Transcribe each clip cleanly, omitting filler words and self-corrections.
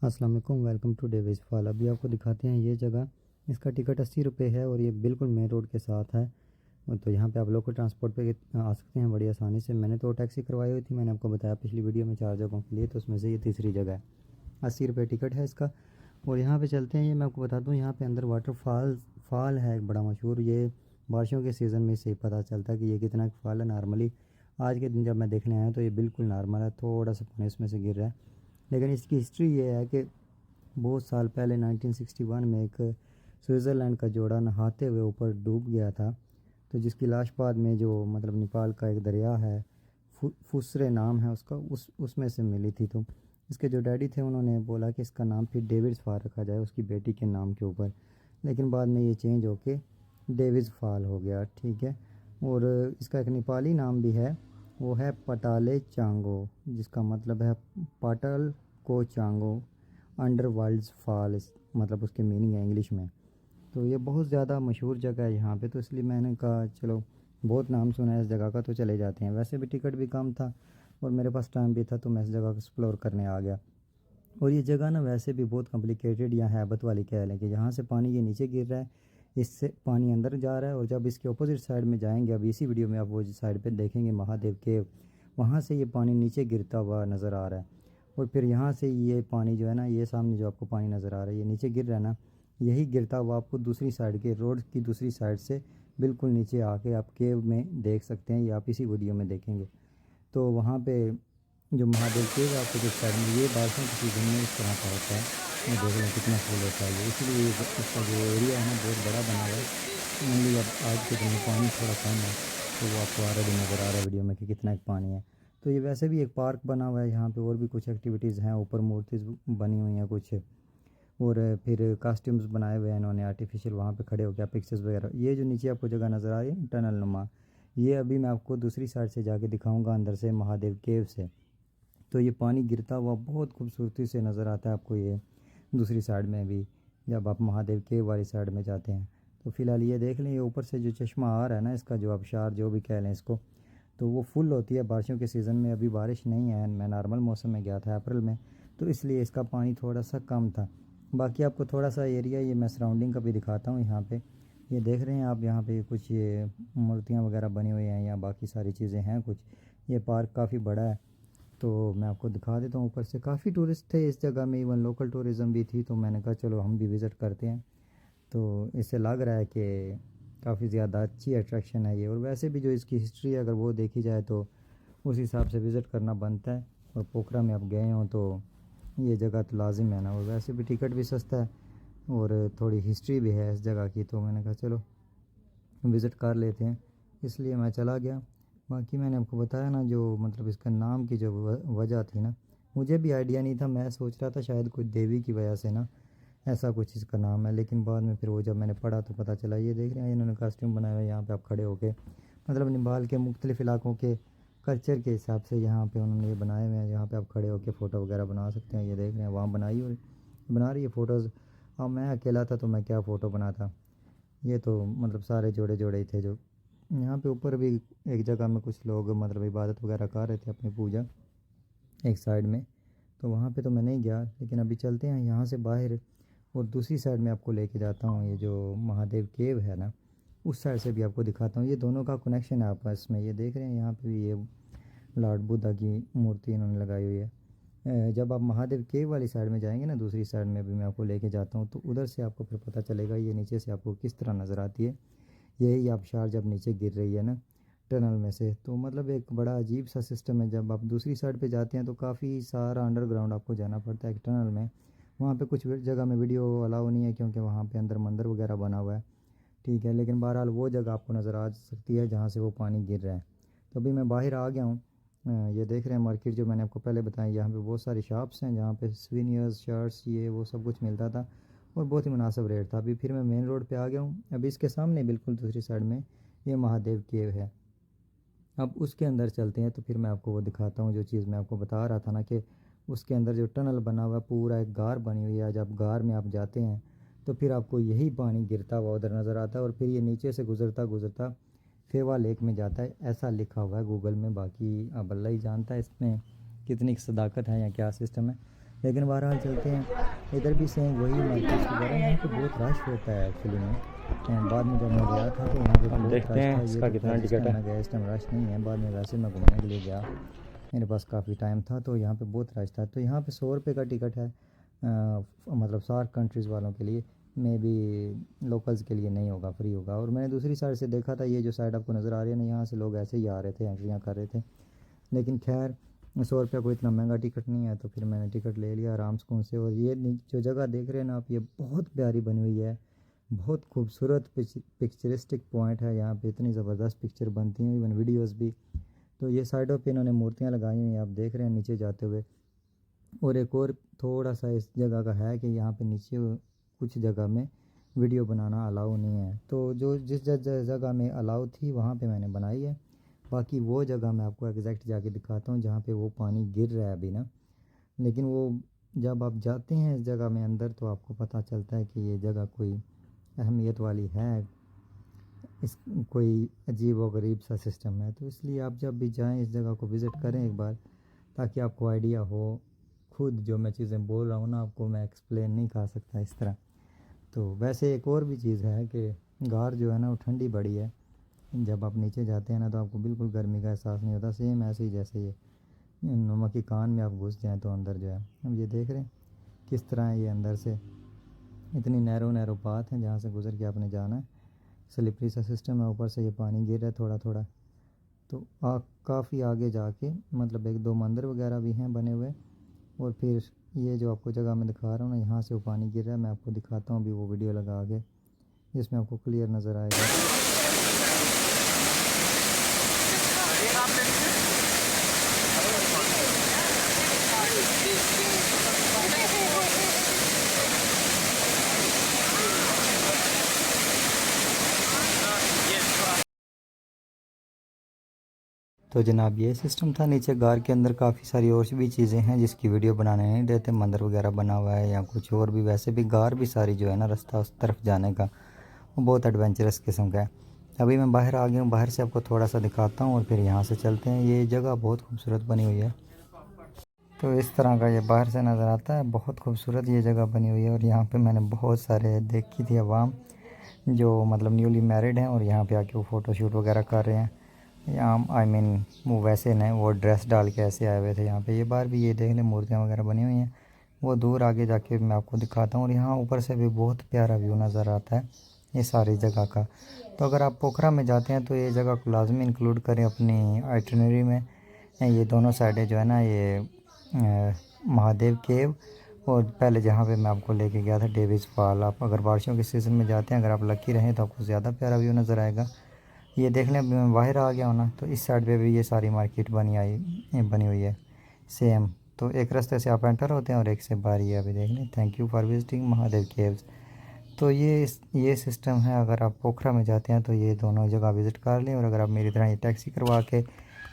अस्सलाम वालेकुम, welcome to Davis fall. अभी आपको दिखाते हैं ये जगह। इसका टिकट 80 रुपये है और ये बिल्कुल मेन रोड के साथ है। तो यहाँ पे आप लोकल ट्रांसपोर्ट पे आ सकते हैं बड़ी आसानी से। मैंने तो टैक्सी करवाई हुई थी, मैंने आपको बताया पिछली वीडियो में 4 जगहों के लिए, तो उसमें से ये तीसरी जगह है। 80 रुपये टिकट है इसका। और यहाँ पे चलते हैं, ये मैं आपको बता दूँ, यहाँ पे अंदर फॉल है एक बड़ा मशहूर। ये बारिशों के सीज़न में से पता चलता है कि ये कितना फॉल है। नॉर्मली आज के दिन जब मैं देखने आया तो ये बिल्कुल नॉर्मल है, थोड़ा सा पानी इसमें से गिर रहा है। लेकिन इसकी हिस्ट्री ये है कि बहुत साल पहले 1961 में एक स्विट्ज़रलैंड का जोड़ा नहाते हुए ऊपर डूब गया था। तो जिसकी लाश बाद में जो मतलब नेपाल का एक दरिया है, फुसरे नाम है उसका, उसमें से मिली थी। तो इसके जो डैडी थे उन्होंने बोला कि इसका नाम फिर डेविड फॉल रखा जाए उसकी बेटी के नाम के ऊपर। लेकिन बाद में ये चेंज होके डेविड फॉल हो गया, ठीक है। और इसका एक नेपाली नाम भी है, वो है पटाले चांगो, जिसका मतलब है पाटल को चांगो अंडरवर्ल्ड फॉल, मतलब उसके मीनिंग है इंग्लिश में। तो ये बहुत ज़्यादा मशहूर जगह है यहाँ पे, तो इसलिए मैंने कहा चलो, बहुत नाम सुना है इस जगह का, तो चले जाते हैं। वैसे भी टिकट भी कम था और मेरे पास टाइम भी था, तो मैं इस जगह को एक्सप्लोर करने आ गया। और ये जगह ना वैसे भी बहुत कॉम्प्लिकेटेड या हैबत वाली कह लें कि यहाँ से पानी ये नीचे गिर रहा है, इससे पानी अंदर जा रहा है। और जब इसके अपोजिट साइड में जाएंगे, अब इसी वीडियो में आप वो साइड पे देखेंगे महादेव केव, वहाँ से ये पानी नीचे गिरता हुआ नज़र आ रहा है। और फिर यहाँ से ये पानी जो है ना, ये सामने जो आपको पानी नज़र आ रहा है, ये नीचे गिर रहा है ना, यही गिरता हुआ आपको दूसरी साइड के रोड की दूसरी साइड से बिल्कुल नीचे आके आप केव में देख सकते हैं। ये आप इसी वीडियो में देखेंगे। तो वहाँ पे जो महादेव केव है आपको जिस साइड में, ये बारिशों के सीज़न में इस तरह का होता है। ये देख लें कितना फूल होता है ये, इसलिए इसका जो एरिया है ना बहुत बड़ा बना हुआ है। ओनली अब आज के दिन में पानी थोड़ा कम है, तो वो आपको ऑलरेडी नज़र आ रहा है वीडियो में कि कितना एक पानी है। तो ये वैसे भी एक पार्क बना हुआ है यहाँ पे, और भी कुछ एक्टिविटीज़ हैं, ऊपर मूर्तिज बनी हुई हैं कुछ, और फिर कास्ट्यूम्स बनाए हुए हैं इन्होंने आर्टिफिशियल, वहाँ पे खड़े होकर पिक्चर्स वगैरह। ये जो नीचे आपको जगह नज़र आ रही है टनल नुमा, ये अभी मैं आपको दूसरी साइड से जाके दिखाऊंगा अंदर से महादेव केव से। तो ये पानी गिरता हुआ बहुत खूबसूरती से नज़र आता है आपको ये दूसरी साइड में भी, जब आप महादेव केव वाली साइड में जाते हैं। तो फ़िलहाल ये देख लें, ये ऊपर से जो चश्मा आ रहा है ना, इसका जो आबशार जो भी कह लें इसको, तो वो फुल होती है बारिशों के सीज़न में। अभी बारिश नहीं है, मैं नॉर्मल मौसम में गया था अप्रैल में, तो इसलिए इसका पानी थोड़ा सा कम था। बाकी आपको थोड़ा सा एरिया ये मैं सराउंडिंग का भी दिखाता हूँ। यहाँ पे ये देख रहे हैं आप, यहाँ पे कुछ ये मूर्तियाँ वगैरह बनी हुई हैं या बाकी सारी चीज़ें हैं कुछ। ये पार्क काफ़ी बड़ा है, तो मैं आपको दिखा देता हूँ। ऊपर से काफ़ी टूरिस्ट थे इस जगह में, इवन लोकल टूरिज़म भी थी, तो मैंने कहा चलो हम भी विज़िट करते हैं। तो इससे लग रहा है कि काफ़ी ज़्यादा अच्छी अट्रैक्शन है ये। और वैसे भी जो इसकी हिस्ट्री है अगर वो देखी जाए तो उस हिसाब से विज़िट करना बनता है। और पोखरा में आप गए हों तो ये जगह तो लाजिम है ना। और वैसे भी टिकट भी सस्ता है और थोड़ी हिस्ट्री भी है इस जगह की, तो मैंने कहा चलो विज़िट कर लेते हैं, इसलिए मैं चला गया। बाकी मैंने आपको बताया ना, जो मतलब इसका नाम की जो वजह थी ना, मुझे भी आइडिया नहीं था। मैं सोच रहा था शायद कोई देवी की वजह से ना ऐसा कुछ इसका नाम है, लेकिन बाद में फिर वो जब मैंने पढ़ा तो पता चला। ये देख रहे हैं इन्होंने कॉस्ट्यूम बनाया हुआ है यहाँ पे, आप खड़े होके मतलब नेपाल के मुख्तलिफ़ इलाकों के कल्चर के हिसाब से यहाँ पे उन्होंने ये बनाए हुए हैं। यहाँ पे आप खड़े होके फ़ोटो वगैरह बना सकते हैं। ये देख रहे हैं वहाँ बनाई और बना रही है फ़ोटोज़। अब मैं अकेला था तो मैं क्या फ़ोटो बनाता। ये तो मतलब सारे जोड़े जोड़े ही थे। जो यहाँ पे ऊपर भी एक जगह में कुछ लोग मतलब इबादत वगैरह कर रहे थे अपनी पूजा एक साइड में, तो वहाँ पे तो मैं नहीं गया। लेकिन अभी चलते हैं यहाँ से बाहर और दूसरी साइड में आपको लेके जाता हूँ। ये जो महादेव केव है ना, उस साइड से भी आपको दिखाता हूँ। ये दोनों का कनेक्शन है आपस में। ये देख रहे हैं यहाँ पे भी ये लॉर्ड बुद्धा की मूर्ति इन्होंने लगाई हुई है। जब आप महादेव केव वाली साइड में जाएंगे ना, दूसरी साइड में भी मैं आपको लेके जाता हूँ, तो उधर से आपको फिर पता चलेगा ये नीचे से आपको किस तरह नज़र आती है। यही आबशार जब नीचे गिर रही है ना टनल में से, तो मतलब एक बड़ा अजीब सा सिस्टम है। जब आप दूसरी साइड पे जाते हैं तो काफ़ी सारा अंडरग्राउंड आपको जाना पड़ता है एक टनल में। वहाँ पे कुछ जगह में वीडियो अलाउ नहीं है, क्योंकि वहाँ पे अंदर मंदिर वगैरह बना हुआ है, ठीक है। लेकिन बहरहाल वो जगह आपको नज़र आ सकती है जहाँ से वो पानी गिर रहा है। तो अभी मैं बाहर आ गया हूँ। ये देख रहे हैं मार्केट जो मैंने आपको पहले बताया, यहाँ पे बहुत सारी शॉप्स हैं जहाँ पे स्वीनियर्स शर्ट्स ये वो सब कुछ मिलता था और बहुत ही मुनासिब रेट था। अभी फिर मैं मेन रोड पे आ गया हूँ। अभी इसके सामने बिल्कुल दूसरी साइड में ये महादेव केव है। अब उसके अंदर चलते हैं, तो फिर मैं आपको वो दिखाता हूँ जो चीज़ मैं आपको बता रहा था ना, कि उसके अंदर जो टनल बना हुआ है, पूरा एक गार बनी हुई है। जब गार में आप जाते हैं तो फिर आपको यही पानी गिरता हुआ उधर नज़र आता है और फिर ये नीचे से गुज़रता गुज़रता फेवा लेक में जाता है, ऐसा लिखा हुआ है गूगल में। बाकी अब अल्लाह ही जानता है इसमें कितनी सदाकत है या क्या सिस्टम है। लेकिन बहरहाल चलते हैं। इधर भी सेम वही मार्केट्स वगैरह, यहाँ पे बहुत रश होता है एक्चुअली में। बाद में जब मैं गया था तो यहाँ पे अब बहुत देखते रश हैं था। ये इसका तो कितना खैर जिस टिकट टाइम है। मैं गया इस टाइम रश नहीं है, बाद में वैसे मैं घूमने के लिए गया, मेरे पास काफ़ी टाइम था, तो यहाँ पे बहुत रश था। तो यहाँ पे 100 रुपये का टिकट है, मतलब सार्क कंट्रीज़ वालों के लिए। मे बी लोकल्स के लिए नहीं होगा, फ्री होगा। और मैंने दूसरी साइड से देखा था, ये जो साइड आपको नज़र आ रही है ना, यहाँ से लोग ऐसे ही आ रहे थे, एंट्रियाँ कर रहे थे। लेकिन खैर 100 रुपये कोई इतना महंगा टिकट नहीं है, तो फिर मैंने टिकट ले लिया आराम सुकून से। और ये जो जगह देख रहे हैं ना आप, ये बहुत प्यारी बनी हुई है, बहुत खूबसूरत पिक्चरिस्टिक पॉइंट है। यहाँ पे इतनी ज़बरदस्त पिक्चर बनती हैं, इवन वीडियोस भी। तो ये साइडों पे इन्होंने मूर्तियाँ लगाई हुई हैं, आप देख रहे हैं नीचे जाते हुए। और एक और थोड़ा सा इस जगह का है कि यहाँ पे नीचे कुछ जगह में वीडियो बनाना अलाउ नहीं है, तो जो जिस जगह में अलाउ थी वहाँ पे मैंने बनाई है। बाकी वो जगह मैं आपको एग्जैक्ट जाके दिखाता हूँ जहाँ पे वो पानी गिर रहा है अभी ना। लेकिन वो जब आप जाते हैं इस जगह में अंदर, तो आपको पता चलता है कि ये जगह कोई अहमियत वाली है, इस कोई अजीब व गरीब सा सिस्टम है। तो इसलिए आप जब भी जाएं इस जगह को विज़िट करें एक बार, ताकि आपको आइडिया हो। खुद जो मैं चीज़ें बोल रहा हूँ ना आपको, मैं एक्सप्लेन नहीं कर सकता इस तरह। तो वैसे एक और भी चीज़ है कि गार जो है ना वो ठंडी बड़ी है। जब आप नीचे जाते हैं ना, तो आपको बिल्कुल गर्मी का एहसास नहीं होता, सेम ऐसे ही जैसे ये नमक की कान में आप घुस जाएं तो अंदर जो है। अब ये देख रहे हैं किस तरह है, ये अंदर से इतनी नैरो नैरो पाथ है जहाँ से गुजर के आपने जाना है। स्लिपरी सा सिस्टम है, ऊपर से ये पानी गिर रहा है थोड़ा थोड़ा। तो काफ़ी आगे जाके मतलब एक दो मंदिर वगैरह भी हैं बने हुए। और फिर ये जो आपको जगह मैं दिखा रहा हूँ ना, यहाँ से वो पानी गिर रहा है। मैं आपको दिखाता हूँ अभी वो वीडियो लगा के, जिसमें आपको क्लियर नज़र आएगा। तो जनाब ये सिस्टम था। नीचे गार के अंदर काफ़ी सारी और भी चीज़ें हैं जिसकी वीडियो बनाने नहीं देते, मंदिर वगैरह बना हुआ है या कुछ और भी। वैसे भी गार भी सारी जो है ना, रास्ता उस तरफ जाने का वो बहुत एडवेंचरस किस्म का है। अभी मैं बाहर आ गया हूँ, बाहर से आपको थोड़ा सा दिखाता हूँ और फिर यहाँ से चलते हैं। ये जगह बहुत खूबसूरत बनी हुई है, तो इस तरह का ये बाहर से नज़र आता है। बहुत खूबसूरत ये जगह बनी हुई है। और यहाँ पे मैंने बहुत सारे देखी थी अवाम जो मतलब न्यूली मैरिड हैं, और यहाँ पे आके वो फ़ोटो शूट वगैरह कर रहे हैं। यहाँ आई मीन वो वैसे नहीं, वो ड्रेस डाल के ऐसे आए हुए थे यहाँ पे। ये बार भी ये देख लें मूर्तियाँ वगैरह बनी हुई हैं। वो दूर आगे जाके मैं आपको दिखाता हूँ। और यहाँ ऊपर से भी बहुत प्यारा व्यू नज़र आता है ये सारी जगह का। तो अगर आप पोखरा में जाते हैं तो ये जगह को लाजमी इंक्लूड करें अपनी आइटनरी में। ये दोनों साइडें जो है ना, ये महादेव केव, और पहले जहाँ पे मैं आपको लेके गया था डेविस फॉल। आप अगर बारिशों के सीज़न में जाते हैं, अगर आप लकी रहें तो आपको ज़्यादा प्यारा व्यू नज़र आएगा। ये देखने अभी मैं बाहर आ गया हूँ ना, तो इस साइड पे भी ये सारी मार्केट बनी हुई है सेम। तो एक रास्ते से आप एंटर होते हैं और एक से बाहर ही है। अभी देख लें, thank you for visiting Mahadev caves. तो ये सिस्टम है। अगर आप पोखरा में जाते हैं तो ये दोनों जगह विज़िट कर लें। और अगर आप मेरी तरह ये टैक्सी करवा के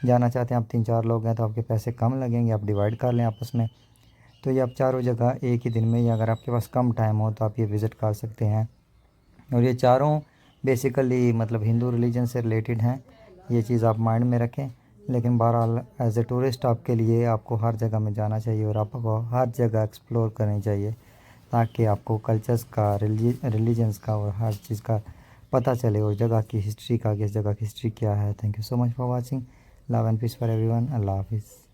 जाना चाहते हैं, आप 3-4 लोग हैं तो आपके पैसे कम लगेंगे, आप डिवाइड कर लें आपस में। तो ये आप चारों जगह एक ही दिन में, या अगर आपके पास कम टाइम हो तो आप ये विज़िट कर सकते हैं। और ये चारों बेसिकली मतलब हिंदू रिलीजन से रिलेटेड हैं, ये चीज़ आप माइंड में रखें। लेकिन बहरहाल एज ए टूरिस्ट आपके लिए आपको हर जगह में जाना चाहिए और आपको हर जगह एक्सप्लोर करनी चाहिए, ताकि आपको कल्चर्स का, रिलीजन्स का और हर चीज़ का पता चले, और जगह की हिस्ट्री का, किस जगह की हिस्ट्री क्या है। Thank you so much for watching. Love and peace for everyone. अल्लाह हाफिज़।